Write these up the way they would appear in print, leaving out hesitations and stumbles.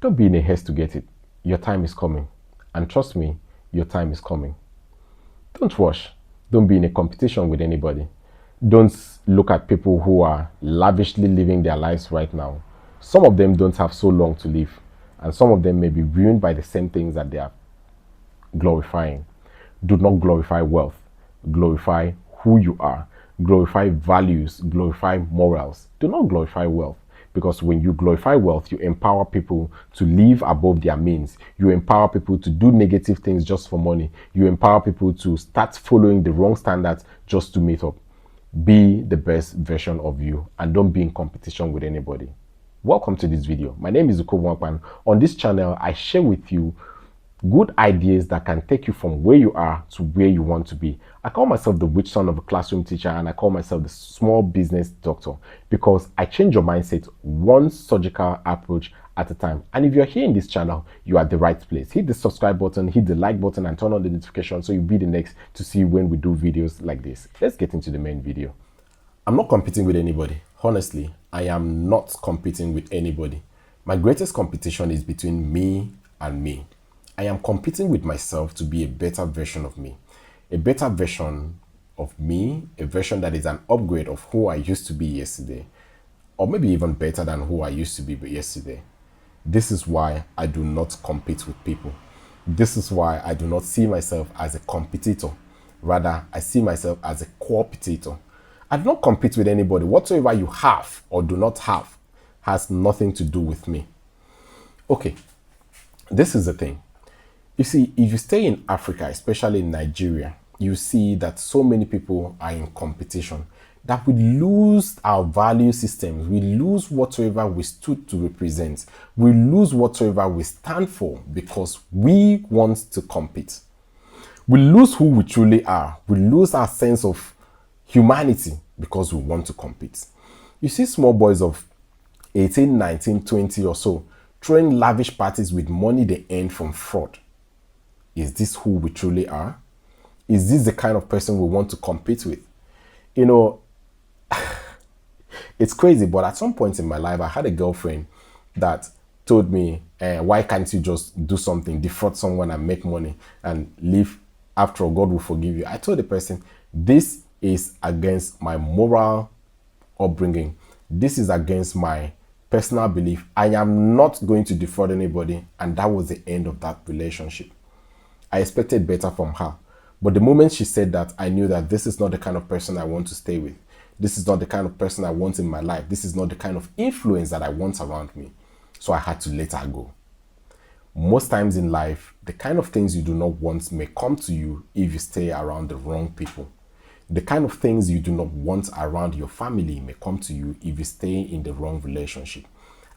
Don't be in a haste to get it. Your time is coming. And trust me, your time is coming. Don't rush. Don't be in a competition with anybody. Don't look at people who are lavishly living their lives right now. Some of them don't have so long to live, and some of them may be ruined by the same things that they are glorifying. Do not glorify wealth. Glorify who you are. Glorify values. Glorify morals. Do not glorify wealth. Because when you glorify wealth, you empower people to live above their means. You empower people to do negative things just for money. You empower people to start following the wrong standards just to meet up. Be the best version of you and don't be in competition with anybody. Welcome to this video. My name is Ukobwakwan. On this channel, I share with you good ideas that can take you from where you are to where you want to be. I call myself the rich son of a classroom teacher, and I call myself the small business doctor because I change your mindset one surgical approach at a time. And if you're here in this channel, you are at the right place. Hit the subscribe button, hit the like button, and turn on the notification so you'll be the next to see when we do videos like this. Let's get into the main video. I'm not competing with anybody. Honestly, I am not competing with anybody. My greatest competition is between me and me. I am competing with myself to be a better version of me. A better version of me, a version that is an upgrade of who I used to be yesterday, or maybe even better than who I used to be yesterday. This is why I do not compete with people. This is why I do not see myself as a competitor. Rather, I see myself as a cooperator. I do not compete with anybody. Whatsoever you have or do not have has nothing to do with me. Okay, this is the thing. You see, if you stay in Africa, especially in Nigeria, you see that so many people are in competition that we lose our value systems. We lose whatsoever we stood to represent. We lose whatsoever we stand for because we want to compete. We lose who we truly are. We lose our sense of humanity because we want to compete. You see small boys of 18, 19, 20 or so throwing lavish parties with money they earned from fraud. Is this who we truly are? Is this the kind of person we want to compete with? You know, it's crazy, but at some point in my life, I had a girlfriend that told me, why can't you just do something, defraud someone and make money and live? After all, God will forgive you. I told the person, this is against my moral upbringing. This is against my personal belief. I am not going to defraud anybody. And that was the end of that relationship. I expected better from her. But the moment she said that, I knew that this is not the kind of person I want to stay with. This is not the kind of person I want in my life. This is not the kind of influence that I want around me. So I had to let her go. Most times in life, the kind of things you do not want may come to you if you stay around the wrong people. The kind of things you do not want around your family may come to you if you stay in the wrong relationship.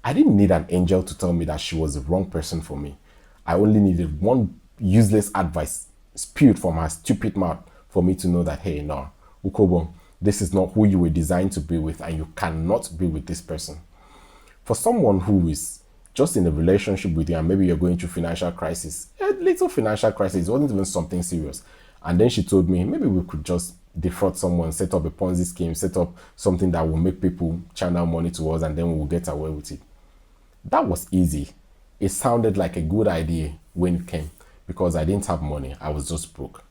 I didn't need an angel to tell me that she was the wrong person for me. I only needed one useless advice spewed from her stupid mouth for me to know that, hey, no, Ukobo, this is not who you were designed to be with, and you cannot be with this person. For someone who is just in a relationship with you and maybe you're going through financial crisis, a little financial crisis, it wasn't even something serious. And then she told me, maybe we could just defraud someone, set up a Ponzi scheme, set up something that will make people channel money to us and then we'll get away with it. That was easy. It sounded like a good idea when it came because I didn't have money. I was just broke.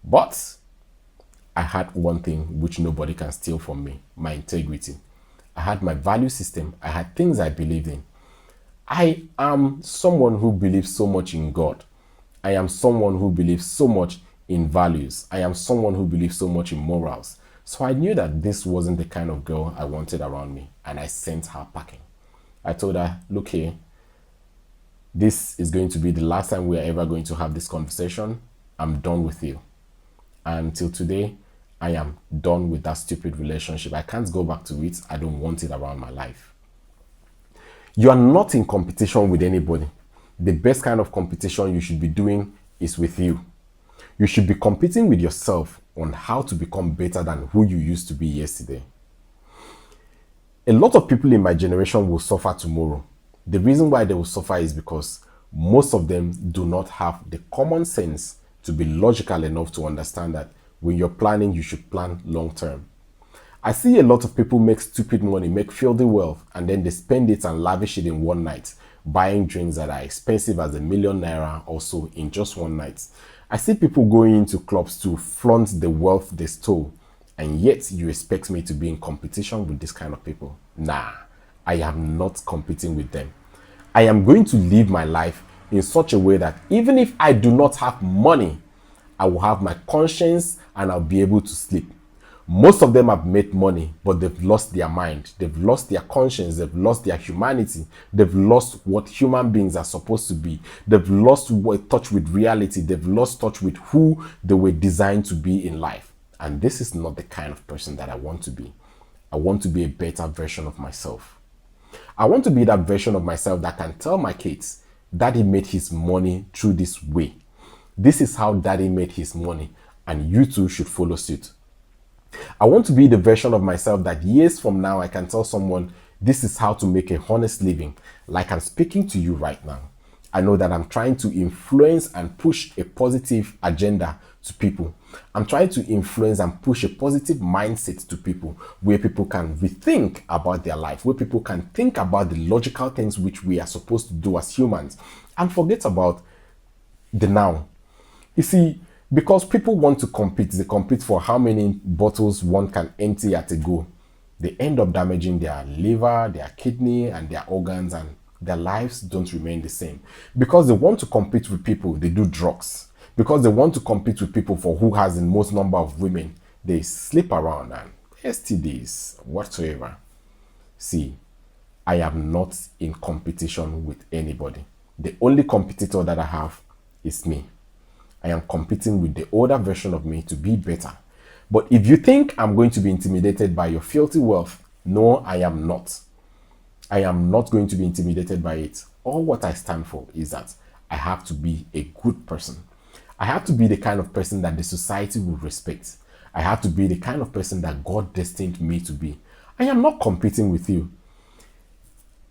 But I had one thing which nobody can steal from me, my integrity. I had my value system. I had things I believed in. I am someone who believes so much in God. I am someone who believes so much in values. I am someone who believes so much in morals. So I knew that this wasn't the kind of girl I wanted around me, and I sent her packing. I told her, look here, this is going to be the last time we are ever going to have this conversation. I'm done with you. And till today, I am done with that stupid relationship. I can't go back to it. I don't want it around my life. You are not in competition with anybody. The best kind of competition you should be doing is with you. You should be competing with yourself on how to become better than who you used to be yesterday. A lot of people in my generation will suffer tomorrow. The reason why they will suffer is because most of them do not have the common sense to be logical enough to understand that when you're planning, you should plan long term. I see a lot of people make stupid money, make filthy wealth, and then they spend it and lavish it in one night, buying drinks that are expensive as ₦1,000,000 or so in just one night. I see people going into clubs to flaunt the wealth they stole, and yet you expect me to be in competition with this kind of people. Nah, I am not competing with them. I am going to live my life in such a way that even if I do not have money, I will have my conscience and I'll be able to sleep. Most of them have made money, but they've lost their mind. They've lost their conscience. They've lost their humanity. They've lost what human beings are supposed to be. They've lost touch with reality. They've lost touch with who they were designed to be in life. And this is not the kind of person that I want to be. I want to be a better version of myself. I want to be that version of myself that can tell my kids, Daddy made his money through this way. This is how Daddy made his money, and you too should follow suit. I want to be the version of myself that years from now I can tell someone, this is how to make a honest living, like I'm speaking to you right now. I know that I'm trying to influence and push a positive agenda to people. I'm trying to influence and push a positive mindset to people, where people can rethink about their life, where people can think about the logical things which we are supposed to do as humans, and forget about the now. You see, because people want to compete, they compete for how many bottles one can empty at a go. They end up damaging their liver, their kidney, and their organs, and their lives don't remain the same. Because they want to compete with people, they do drugs. Because they want to compete with people for who has the most number of women, they sleep around and STDs, whatsoever. See, I am not in competition with anybody. The only competitor that I have is me. I am competing with the older version of me to be better. But if you think I'm going to be intimidated by your filthy wealth, no, I am not. I am not going to be intimidated by it. All what I stand for is that I have to be a good person. I have to be the kind of person that the society will respect. I have to be the kind of person that God destined me to be. I am not competing with you.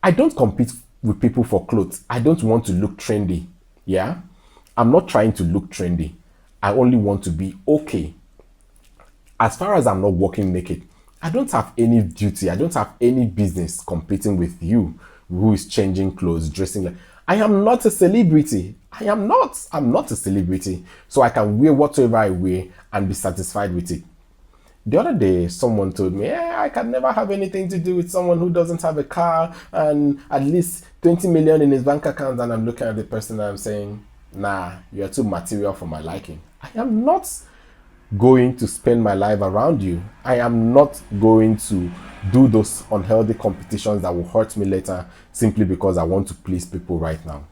I don't compete with people for clothes. I don't want to look trendy. Yeah? I'm not trying to look trendy. I only want to be okay. As far as I'm not walking naked, I don't have any duty. I don't have any business competing with you who is changing clothes, dressing like. I am not a celebrity. I'm not a celebrity. So I can wear whatever I wear and be satisfied with it. The other day, someone told me, I can never have anything to do with someone who doesn't have a car and at least 20 million in his bank account. And I'm looking at the person and I'm saying, nah, you're too material for my liking. I am not going to spend my life around you. I am not going to do those unhealthy competitions that will hurt me later simply because I want to please people right now.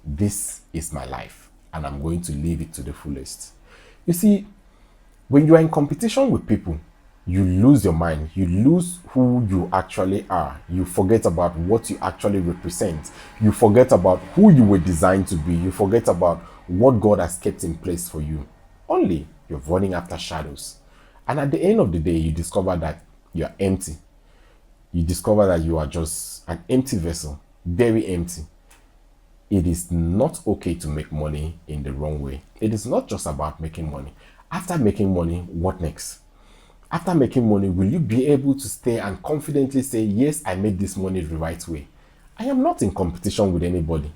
This is my life and I'm going to live it to the fullest. You see, when you are in competition with people, you lose your mind. You lose who you actually are. You forget about what you actually represent. You forget about who you were designed to be. You forget about what God has kept in place for you. Only you're running after shadows. And at the end of the day, you discover that you're empty. You discover that you are just an empty vessel, very empty. It is not okay to make money in the wrong way. It is not just about making money. After making money, what next? After making money, will you be able to stay and confidently say, yes, I made this money the right way? I am not in competition with anybody.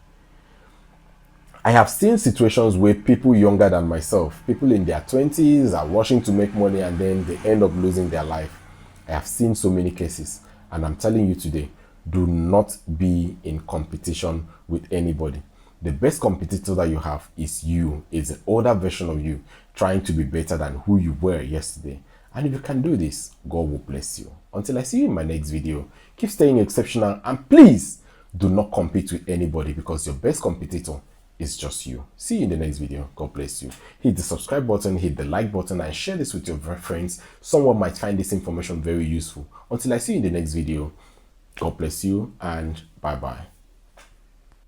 I have seen situations where people younger than myself, people in their 20s are rushing to make money and then they end up losing their life. I have seen so many cases and I'm telling you today, do not be in competition with anybody. The best competitor that you have is you. It's an older version of you trying to be better than who you were yesterday. And if you can do this, God will bless you. Until I see you in my next video, keep staying exceptional and please do not compete with anybody because your best competitor is just you. See you in the next video. God bless you. Hit the subscribe button, hit the like button and share this with your friends. Someone might find this information very useful. Until I see you in the next video, God bless you and bye-bye.